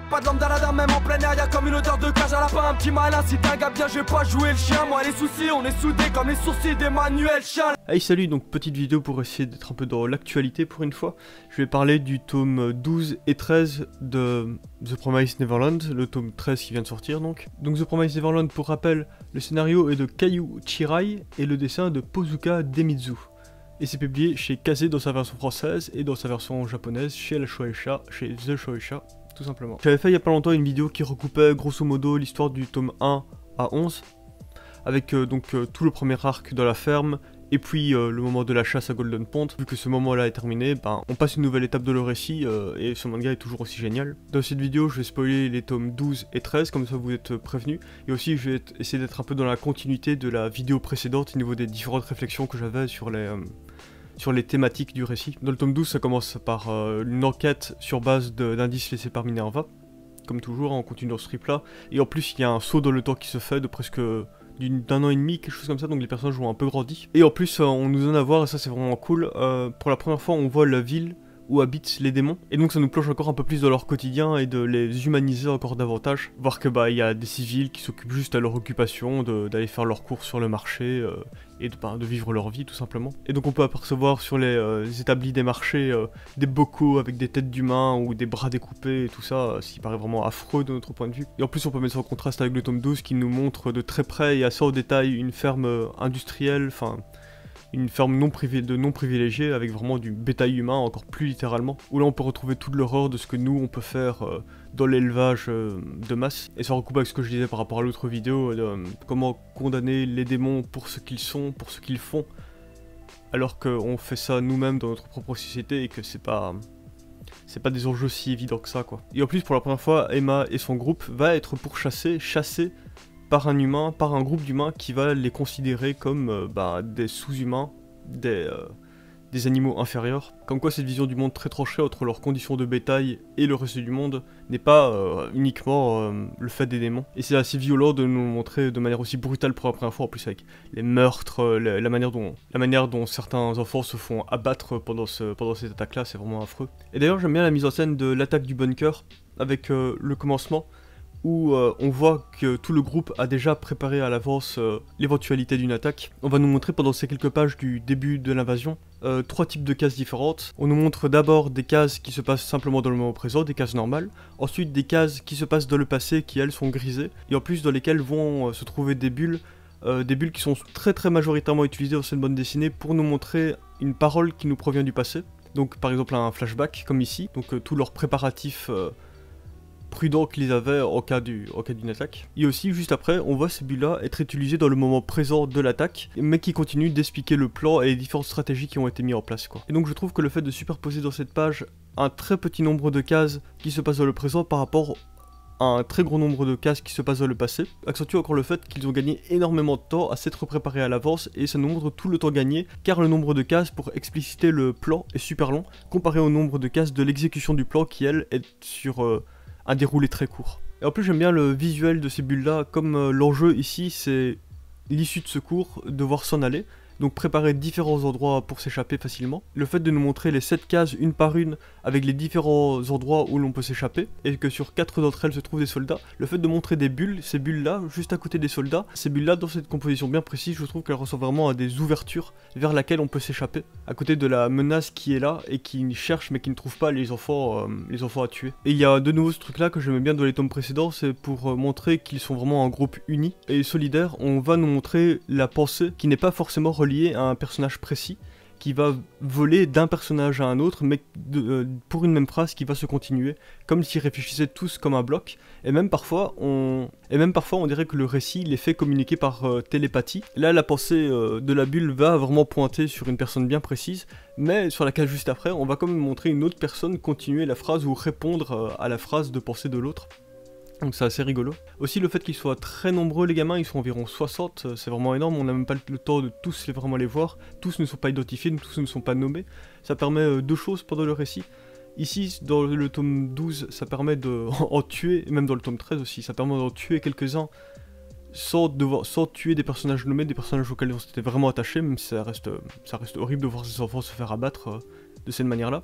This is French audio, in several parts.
pas de l'homme d'Aladin, même en plein air, y'a comme une odeur de cage à lapin. Un petit malin, si t'es un gars bien, je vais pas jouer le chien. Moi les soucis, on est soudés comme les sourcils d'Emmanuel Chien. Hey salut, donc petite vidéo pour essayer d'être un peu dans l'actualité pour une fois. Je vais parler du tome 12 et 13 de The Promised Neverland, le tome 13 qui vient de sortir donc. Donc The Promised Neverland, pour rappel, le scénario est de Kayu Chirai et le dessin de Pozuka Demizu. Et c'est publié chez Kazé dans sa version française et dans sa version japonaise chez la Shueisha, chez The Shueisha, tout simplement. J'avais fait il y a pas longtemps une vidéo qui recoupait grosso modo l'histoire du tome 1 à 11, avec tout le premier arc de la ferme, et puis le moment de la chasse à Golden Pond. Vu que ce moment là est terminé, on passe une nouvelle étape de le récit, et ce manga est toujours aussi génial. Dans cette vidéo je vais spoiler les tomes 12 et 13, comme ça vous êtes prévenus, et aussi je vais essayer d'être un peu dans la continuité de la vidéo précédente au niveau des différentes réflexions que j'avais sur les thématiques du récit. Dans le tome 12 ça commence par une enquête sur base d'indices laissés par Minerva, comme toujours, on continue dans ce trip là, et en plus il y a un saut dans le temps qui se fait de presque d'un an et demi, quelque chose comme ça, donc les personnages ont un peu grandi. Et en plus, on nous donne à voir, et ça c'est vraiment cool, pour la première fois on voit la ville où habitent les démons, et donc ça nous plonge encore un peu plus dans leur quotidien et de les humaniser encore davantage. Voir que il y a des civils qui s'occupent juste à leur occupation, d'aller faire leurs courses sur le marché, et de vivre leur vie tout simplement. Et donc on peut apercevoir sur les établis des marchés des bocaux avec des têtes d'humains ou des bras découpés et tout ça, ce qui paraît vraiment affreux de notre point de vue. Et en plus on peut mettre ça en contraste avec le tome 12 qui nous montre de très près et assez en détail une ferme industrielle, enfin une ferme non privilégiée avec vraiment du bétail humain, encore plus littéralement, où là on peut retrouver toute l'horreur de ce que nous on peut faire dans l'élevage de masse. Et ça recoupe avec ce que je disais par rapport à l'autre vidéo, comment condamner les démons pour ce qu'ils sont, pour ce qu'ils font, alors qu'on fait ça nous-mêmes dans notre propre société et que c'est pas des enjeux si évidents que ça quoi. Et en plus pour la première fois, Emma et son groupe va être chassés par un humain, par un groupe d'humains qui va les considérer comme des sous-humains, des animaux inférieurs. Comme quoi cette vision du monde très tranchée entre leurs conditions de bétail et le reste du monde n'est pas uniquement le fait des démons. Et c'est assez violent de nous le montrer de manière aussi brutale pour la première fois, en plus avec les meurtres, la manière dont certains enfants se font abattre pendant cette attaque-là, c'est vraiment affreux. Et d'ailleurs j'aime bien la mise en scène de l'attaque du bunker, avec le commencement, où on voit que tout le groupe a déjà préparé à l'avance l'éventualité d'une attaque. On va nous montrer pendant ces quelques pages du début de l'invasion 3 types de cases différentes. On nous montre d'abord des cases qui se passent simplement dans le moment présent, des cases normales. Ensuite des cases qui se passent dans le passé qui elles sont grisées, et en plus dans lesquelles vont se trouver des bulles qui sont très majoritairement utilisées dans cette bande dessinée pour nous montrer une parole qui nous provient du passé. Donc par exemple un flashback comme ici, donc tous leurs préparatifs prudent qu'ils avaient en cas d'une attaque. Et aussi, juste après, on voit ces bulles-là être utilisées dans le moment présent de l'attaque, mais qui continuent d'expliquer le plan et les différentes stratégies qui ont été mises en place, quoi. Et donc je trouve que le fait de superposer dans cette page un très petit nombre de cases qui se passent dans le présent par rapport à un très gros nombre de cases qui se passent dans le passé, accentue encore le fait qu'ils ont gagné énormément de temps à s'être préparés à l'avance, et ça nous montre tout le temps gagné, car le nombre de cases pour expliciter le plan est super long, comparé au nombre de cases de l'exécution du plan qui, elle, est sur un déroulé très court. Et en plus j'aime bien le visuel de ces bulles là, comme l'enjeu ici c'est l'issue de secours, devoir s'en aller, donc préparer différents endroits pour s'échapper facilement. Le fait de nous montrer les 7 cases une par une avec les différents endroits où l'on peut s'échapper, et que sur 4 d'entre elles se trouvent des soldats, le fait de montrer des bulles, ces bulles là juste à côté des soldats, ces bulles là dans cette composition bien précise, je trouve qu'elles ressemblent vraiment à des ouvertures vers laquelle on peut s'échapper, à côté de la menace qui est là et qui cherche mais qui ne trouve pas les enfants à tuer. Et il y a de nouveau ce truc là que j'aimais bien dans les tomes précédents, c'est pour montrer qu'ils sont vraiment un groupe uni et solidaire. On va nous montrer la pensée qui n'est pas forcément reliée à un personnage précis, qui va voler d'un personnage à un autre, mais pour une même phrase qui va se continuer, comme s'ils réfléchissaient tous comme un bloc, et même parfois on dirait que le récit les fait communiquer par télépathie. Là la pensée de la bulle va vraiment pointer sur une personne bien précise, mais sur laquelle juste après on va quand même montrer une autre personne continuer la phrase ou répondre à la phrase de pensée de l'autre. Donc c'est assez rigolo. Aussi le fait qu'ils soient très nombreux les gamins, ils sont environ 60, c'est vraiment énorme, on n'a même pas le temps de tous vraiment les voir, tous ne sont pas identifiés, tous ne sont pas nommés. Ça permet deux choses pendant le récit. Ici, dans le tome 12, ça permet d'en tuer, et même dans le tome 13 aussi, ça permet d'en tuer quelques-uns sans tuer des personnages nommés, des personnages auxquels on s'était vraiment attaché, même si ça reste horrible de voir ces enfants se faire abattre de cette manière-là.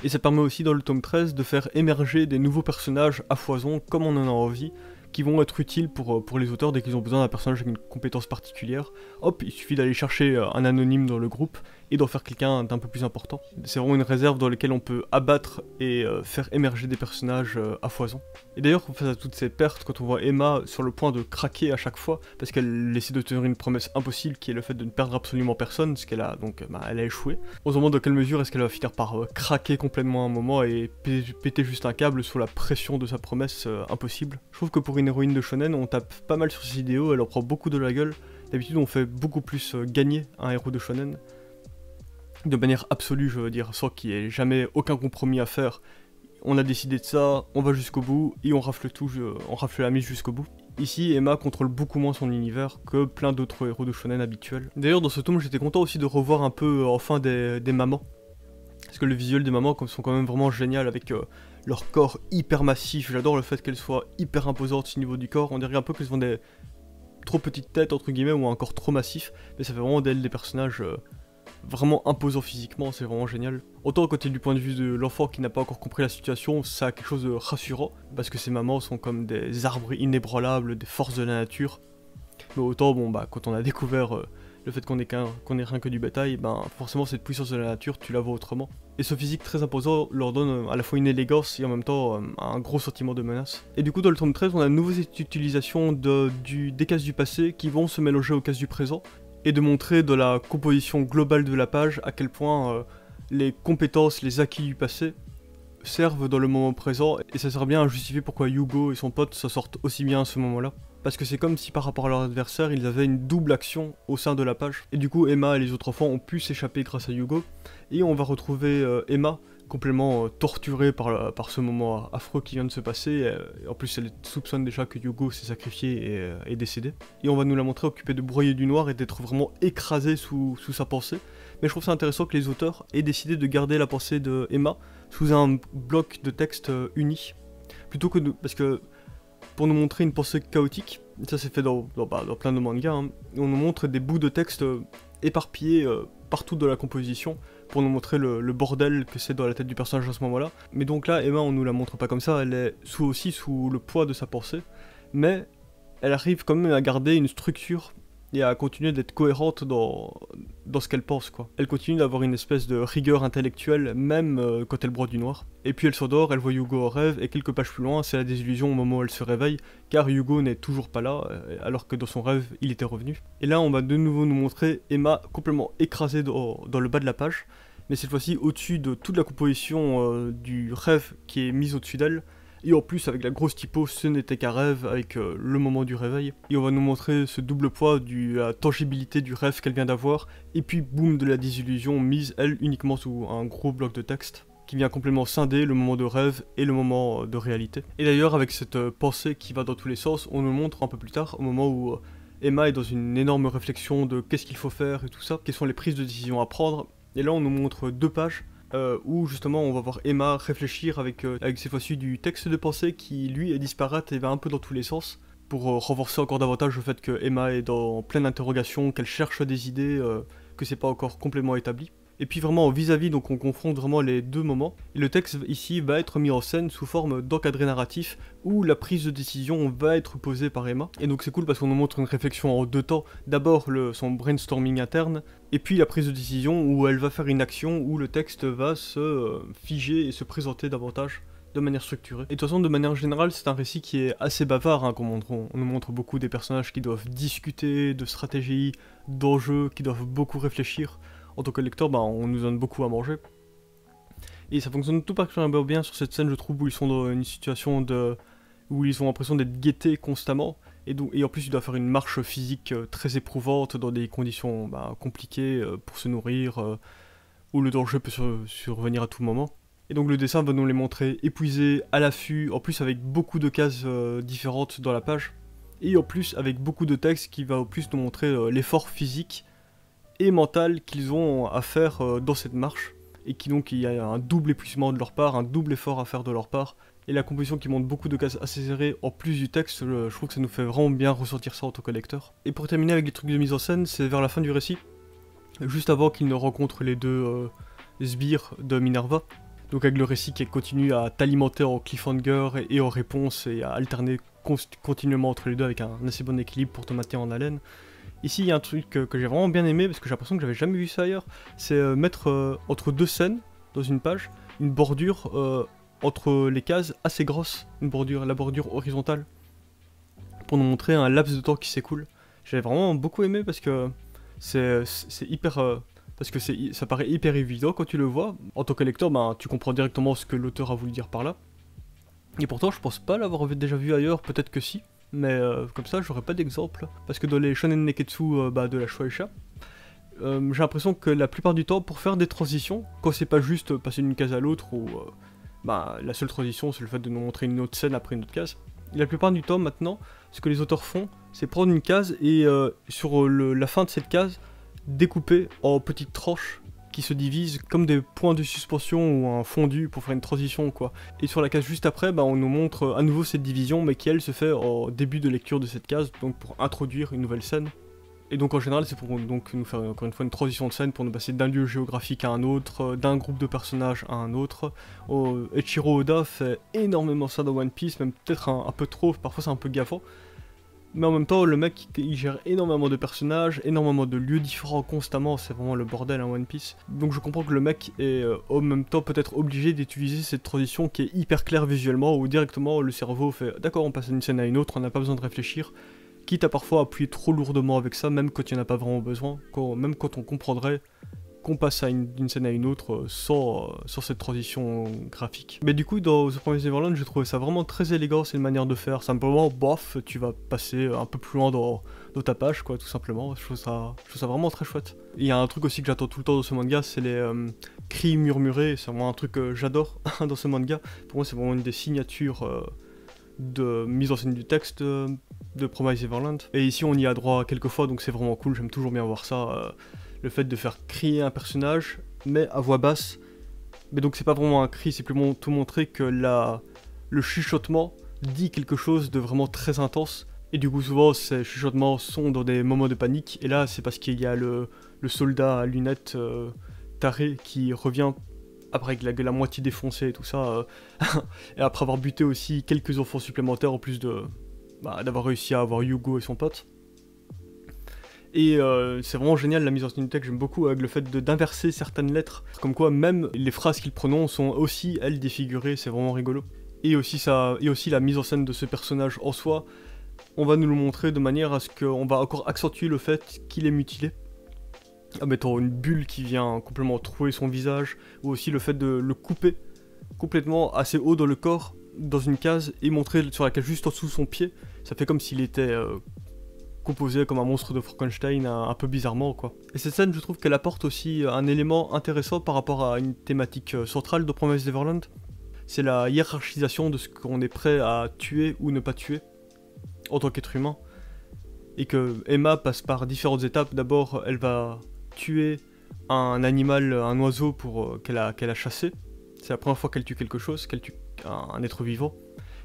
Et ça permet aussi dans le tome 13 de faire émerger des nouveaux personnages à foison comme on en a envie, qui vont être utiles pour les auteurs dès qu'ils ont besoin d'un personnage avec une compétence particulière. Hop, il suffit d'aller chercher un anonyme dans le groupe et d'en faire quelqu'un d'un peu plus important. C'est vraiment une réserve dans laquelle on peut abattre et faire émerger des personnages à foison. Et d'ailleurs, face à toutes ces pertes, quand on voit Emma sur le point de craquer à chaque fois, parce qu'elle essaie de tenir une promesse impossible qui est le fait de ne perdre absolument personne, ce qu'elle a donc elle a échoué. On se demande dans quelle mesure est-ce qu'elle va finir par craquer complètement à un moment et péter juste un câble sous la pression de sa promesse impossible. Je trouve que pour une héroïne de shonen, on tape pas mal sur ses idéaux, elle en prend beaucoup de la gueule. D'habitude, on fait beaucoup plus gagner un héros de shonen. De manière absolue, je veux dire, sans qu'il y ait jamais aucun compromis à faire. On a décidé de ça, on va jusqu'au bout, et on rafle tout, on rafle la mise jusqu'au bout. Ici, Emma contrôle beaucoup moins son univers que plein d'autres héros de shonen habituels. D'ailleurs, dans ce tome, j'étais content aussi de revoir un peu, enfin, des mamans. Parce que le visuel des mamans sont quand même vraiment génial, avec leur corps hyper massif. J'adore le fait qu'elles soient hyper imposantes au niveau du corps. On dirait un peu qu'elles ont des trop petites têtes, entre guillemets, ou un corps trop massif. Mais ça fait vraiment d'elles des personnages vraiment imposants physiquement, c'est vraiment génial. Autant côté du point de vue de l'enfant qui n'a pas encore compris la situation, ça a quelque chose de rassurant, parce que ces mamans sont comme des arbres inébranlables, des forces de la nature. Mais autant, bon bah, quand on a découvert le fait qu'on est rien que du bétail, ben forcément cette puissance de la nature, tu la vois autrement. Et ce physique très imposant leur donne à la fois une élégance et en même temps un gros sentiment de menace. Et du coup dans le tome 13, on a de nouvelles utilisations des cases du passé qui vont se mélanger aux cases du présent, et de montrer de la composition globale de la page à quel point les compétences, les acquis du passé servent dans le moment présent, et ça sert bien à justifier pourquoi Yugo et son pote se sortent aussi bien à ce moment-là. Parce que c'est comme si par rapport à leur adversaire, ils avaient une double action au sein de la page. Et du coup, Emma et les autres enfants ont pu s'échapper grâce à Yugo, et on va retrouver Emma complètement torturée par ce moment affreux qui vient de se passer. En plus, elle soupçonne déjà que Yugo s'est sacrifié et est décédé. Et on va nous la montrer occupée de broyer du noir et d'être vraiment écrasée sous sa pensée. Mais je trouve ça intéressant que les auteurs aient décidé de garder la pensée de Emma sous un bloc de texte uni. Plutôt que parce que pour nous montrer une pensée chaotique, ça c'est fait dans plein de mangas, hein, on nous montre des bouts de texte éparpillés partout dans la composition, pour nous montrer le bordel que c'est dans la tête du personnage à ce moment-là. Mais donc là, Emma, on nous la montre pas comme ça, elle est aussi sous le poids de sa pensée, mais elle arrive quand même à garder une structure et à continuer d'être cohérente dans ce qu'elle pense, quoi. Elle continue d'avoir une espèce de rigueur intellectuelle, même quand elle broie du noir. Et puis elle s'endort, elle voit Yugo en rêve, et quelques pages plus loin, c'est la désillusion au moment où elle se réveille, car Yugo n'est toujours pas là, alors que dans son rêve, il était revenu. Et là, on va de nouveau nous montrer Emma complètement écrasée dans le bas de la page, mais cette fois-ci au-dessus de toute la composition du rêve qui est mise au-dessus d'elle. Et en plus, avec la grosse typo, ce n'était qu'un rêve, avec le moment du réveil. Et on va nous montrer ce double poids de la tangibilité du rêve qu'elle vient d'avoir, et puis boum, de la désillusion mise, elle, uniquement sous un gros bloc de texte, qui vient complètement scinder le moment de rêve et le moment de réalité. Et d'ailleurs, avec cette pensée qui va dans tous les sens, on nous montre un peu plus tard, au moment où Emma est dans une énorme réflexion de qu'est-ce qu'il faut faire et tout ça, quelles sont les prises de décision à prendre. Et là, on nous montre 2 pages, où justement on va voir Emma réfléchir avec cette fois-ci du texte de pensée qui lui est disparate et va un peu dans tous les sens, pour renforcer encore davantage le fait que Emma est dans pleine interrogation, qu'elle cherche des idées, que c'est pas encore complètement établi. Et puis vraiment vis-à-vis, donc on confronte vraiment les 2 moments, et le texte ici va être mis en scène sous forme d'encadré narratif, où la prise de décision va être posée par Emma, et donc c'est cool parce qu'on nous montre une réflexion en 2 temps, d'abord son brainstorming interne, et puis la prise de décision où elle va faire une action où le texte va se figer et se présenter davantage de manière structurée. Et de toute façon, de manière générale, c'est un récit qui est assez bavard, hein, on nous montre beaucoup des personnages qui doivent discuter de stratégie, d'enjeux, qui doivent beaucoup réfléchir. En tant que lecteur, bah, on nous donne beaucoup à manger. Et ça fonctionne tout particulièrement bien sur cette scène, je trouve, où ils sont dans une situation où ils ont l'impression d'être guettés constamment. Et en plus, ils doivent faire une marche physique très éprouvante dans des conditions compliquées pour se nourrir, où le danger peut survenir à tout moment. Et donc le dessin va nous les montrer épuisés, à l'affût, en plus avec beaucoup de cases différentes dans la page. Et en plus avec beaucoup de texte qui va au plus nous montrer l'effort physique et mental qu'ils ont à faire dans cette marche, et donc il y a un double épuisement de leur part, un double effort à faire de leur part, et la composition qui montre beaucoup de cases assez serrées en plus du texte, je trouve que ça nous fait vraiment bien ressentir ça en tant que lecteur. Et pour terminer avec les trucs de mise en scène, c'est vers la fin du récit, juste avant qu'ils ne rencontrent les 2 sbires de Minerva. Donc avec le récit qui continue à t'alimenter en cliffhanger et en réponse et à alterner continuellement entre les deux avec un assez bon équilibre pour te maintenir en haleine. Ici il y a un truc que j'ai vraiment bien aimé parce que j'ai l'impression que j'avais jamais vu ça ailleurs, c'est mettre entre deux scènes dans une page, une bordure entre les cases assez grosse, la bordure horizontale, pour nous montrer un laps de temps qui s'écoule. J'avais vraiment beaucoup aimé parce que c'est hyper... parce que ça paraît hyper évident quand tu le vois. En tant que lecteur, ben, tu comprends directement ce que l'auteur a voulu dire par là. Et pourtant, je pense pas l'avoir déjà vu ailleurs, peut-être que si. Mais comme ça, j'aurais pas d'exemple. Parce que dans les shonen neketsu de la Shueisha, j'ai l'impression que la plupart du temps, pour faire des transitions, quand c'est pas juste passer d'une case à l'autre, ou la seule transition c'est le fait de nous montrer une autre scène après une autre case, la plupart du temps maintenant, ce que les auteurs font, c'est prendre une case et sur la fin de cette case, découper en petites tranches qui se divisent comme des points de suspension ou un fondu pour faire une transition quoi. Et sur la case juste après, on nous montre à nouveau cette division mais qui elle se fait au début de lecture de cette case, donc pour introduire une nouvelle scène. Et donc en général c'est pour donc nous faire encore une fois une transition de scène pour nous passer d'un lieu géographique à un autre, d'un groupe de personnages à un autre. Eiichiro Oda fait énormément ça dans One Piece, même peut-être un peu trop, parfois c'est un peu gaffant. Mais en même temps, le mec, il gère énormément de personnages, énormément de lieux différents constamment, c'est vraiment le bordel en One Piece. Donc je comprends que le mec est en même temps peut-être obligé d'utiliser cette transition qui est hyper claire visuellement, où directement le cerveau fait « d'accord, on passe d'une scène à une autre, on n'a pas besoin de réfléchir », quitte à parfois appuyer trop lourdement avec ça, même quand il n'y en a pas vraiment besoin, même quand on comprendrait qu'on passe d'une scène à une autre sans cette transition graphique. Mais du coup, dans The Promised Neverland, j'ai trouvé ça vraiment très élégant, c'est une manière de faire. Simplement, bof, tu vas passer un peu plus loin dans ta page, quoi, tout simplement. Je trouve ça vraiment très chouette. Il y a un truc aussi que j'attends tout le temps dans ce manga, c'est les cris murmurés. C'est vraiment un truc que j'adore dans ce manga. Pour moi, c'est vraiment une des signatures de mise en scène du texte de Promised Neverland. Et ici, on y a droit quelques fois, donc c'est vraiment cool. J'aime toujours bien voir ça. Le fait de faire crier un personnage, mais à voix basse. Mais donc c'est pas vraiment un cri, c'est plus tout montrer que le chuchotement dit quelque chose de vraiment très intense. Et du coup souvent ces chuchotements sont dans des moments de panique. Et là c'est parce qu'il y a le soldat à lunettes taré qui revient après avec la gueule à moitié défoncée et tout ça. Et après avoir buté aussi quelques enfants supplémentaires en plus d'avoir réussi à avoir Yugo et son pote. Et c'est vraiment génial la mise en scène du texte, j'aime beaucoup avec le fait d'inverser certaines lettres. Comme quoi même les phrases qu'il prononce sont aussi, elles, défigurées, c'est vraiment rigolo. Et aussi la mise en scène de ce personnage en soi, on va nous le montrer de manière à ce qu'on va encore accentuer le fait qu'il est mutilé. En mettant une bulle qui vient complètement trouer son visage, ou aussi le fait de le couper complètement assez haut dans le corps, dans une case, et montrer sur la case juste en dessous son pied. Ça fait comme s'il était... composé comme un monstre de Frankenstein un peu bizarrement quoi. Et cette scène je trouve qu'elle apporte aussi un élément intéressant par rapport à une thématique centrale de Promised Neverland. C'est la hiérarchisation de ce qu'on est prêt à tuer ou ne pas tuer en tant qu'être humain. Et que Emma passe par différentes étapes. D'abord elle va tuer un animal, un oiseau qu'elle a chassé. C'est la première fois qu'elle tue quelque chose, qu'elle tue un être vivant.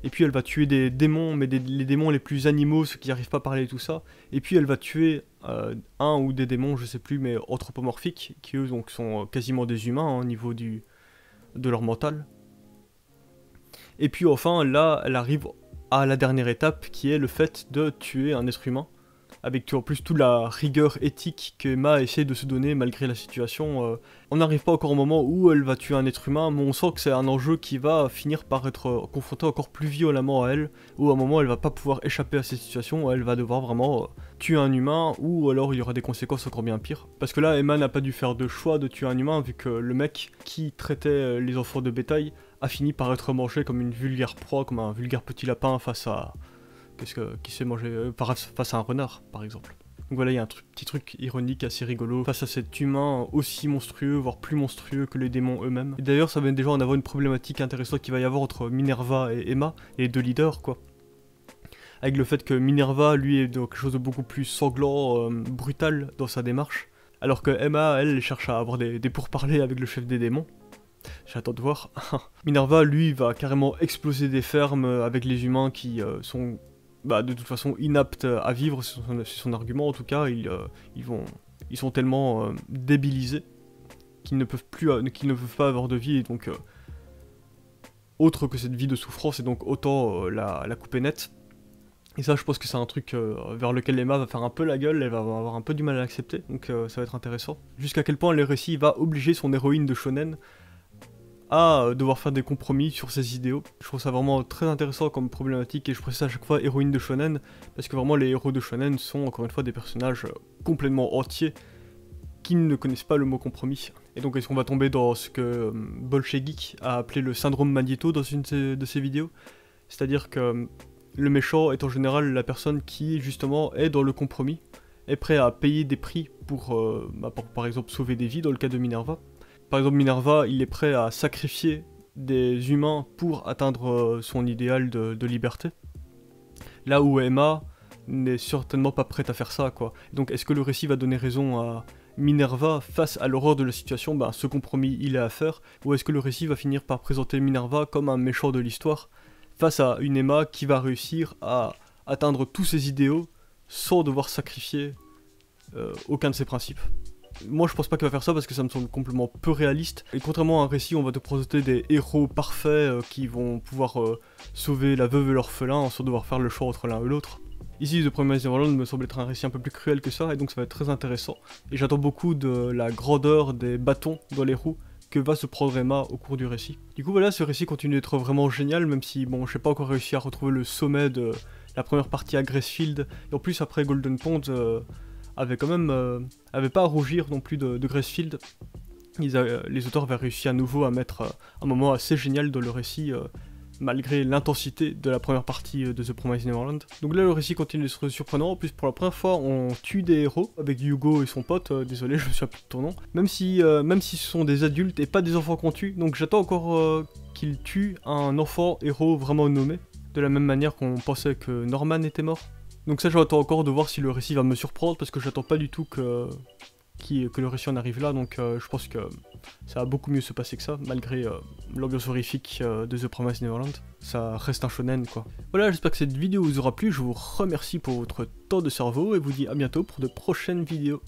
Et puis elle va tuer des démons, mais les démons les plus animaux, ceux qui n'arrivent pas à parler et tout ça. Et puis elle va tuer un ou des démons, je sais plus, mais anthropomorphiques, qui eux donc sont quasiment des humains au niveau de leur mental. Et puis enfin, là, elle arrive à la dernière étape, qui est le fait de tuer un être humain. Avec en plus toute la rigueur éthique que Emma essaie de se donner malgré la situation. On n'arrive pas encore au moment où elle va tuer un être humain, mais on sent que c'est un enjeu qui va finir par être confronté encore plus violemment à elle, où à un moment elle va pas pouvoir échapper à cette situation, où elle va devoir vraiment tuer un humain, ou alors il y aura des conséquences encore bien pires. Parce que là, Emma n'a pas dû faire de choix de tuer un humain, vu que le mec qui traitait les enfants de bétail a fini par être mangé comme une vulgaire proie, comme un vulgaire petit lapin face à... qui s'est mangé face à un renard, par exemple. Donc voilà, il y a un petit truc ironique assez rigolo face à cet humain aussi monstrueux, voire plus monstrueux que les démons eux-mêmes. Et d'ailleurs, ça va déjà en avoir une problématique intéressante qu'il va y avoir entre Minerva et Emma, les deux leaders, quoi. Avec le fait que Minerva, lui, est quelque chose de beaucoup plus sanglant, brutal dans sa démarche, alors que Emma, elle cherche à avoir des pourparlers avec le chef des démons. J'attends de voir. Minerva, lui, va carrément exploser des fermes avec les humains qui sont... de toute façon inaptes à vivre, c'est son argument en tout cas. Ils sont tellement débilisés qu'ils ne peuvent pas avoir de vie, et donc autre que cette vie de souffrance, et donc autant la couper net. Et ça, je pense que c'est un truc vers lequel Emma va faire un peu la gueule, elle va avoir un peu du mal à l'accepter, donc ça va être intéressant. Jusqu'à quel point le récit va obliger son héroïne de shonen à devoir faire des compromis sur ses idéaux. Je trouve ça vraiment très intéressant comme problématique, et je précise à chaque fois héroïne de shonen, parce que vraiment les héros de shonen sont encore une fois des personnages complètement entiers, qui ne connaissent pas le mot compromis. Et donc est-ce qu'on va tomber dans ce que Bolshevik a appelé le syndrome Magneto dans une de ses vidéos, c'est-à-dire que le méchant est en général la personne qui justement est dans le compromis, est prêt à payer des prix pour par exemple sauver des vies dans le cas de Minerva. Par exemple Minerva, il est prêt à sacrifier des humains pour atteindre son idéal de liberté. Là où Emma n'est certainement pas prête à faire ça, quoi. Donc est-ce que le récit va donner raison à Minerva face à l'horreur de la situation, ce compromis il est à faire, ou est-ce que le récit va finir par présenter Minerva comme un méchant de l'histoire, face à une Emma qui va réussir à atteindre tous ses idéaux sans devoir sacrifier aucun de ses principes. Moi je pense pas qu'elle va faire ça parce que ça me semble complètement peu réaliste, et contrairement à un récit où on va te présenter des héros parfaits qui vont pouvoir sauver la veuve et l'orphelin sans devoir faire le choix entre l'un et l'autre. Ici, The Promised Neverland me semble être un récit un peu plus cruel que ça, et donc ça va être très intéressant. Et j'attends beaucoup de la grandeur des bâtons dans les roues que va se prendre Emma au cours du récit. Du coup voilà, ce récit continue d'être vraiment génial, même si bon, j'ai pas encore réussi à retrouver le sommet de la première partie à Gracefield, et en plus après Golden Pond avait quand même avait pas à rougir non plus de Gracefield. Les auteurs avaient réussi à nouveau à mettre un moment assez génial dans le récit, malgré l'intensité de la première partie de The Promised Neverland. Donc là le récit continue d'être surprenant, en plus pour la première fois on tue des héros, avec Hugo et son pote, désolé je me souviens plus de ton nom, même si ce sont des adultes et pas des enfants qu'on tue, donc j'attends encore qu'ils tuent un enfant héros vraiment nommé, de la même manière qu'on pensait que Norman était mort. Donc ça j'attends encore de voir si le récit va me surprendre, parce que j'attends pas du tout que le récit en arrive là, donc je pense que ça va beaucoup mieux se passer que ça, malgré l'ambiance horrifique de The Promised Neverland. Ça reste un shonen quoi. Voilà, j'espère que cette vidéo vous aura plu, je vous remercie pour votre temps de cerveau, et vous dis à bientôt pour de prochaines vidéos.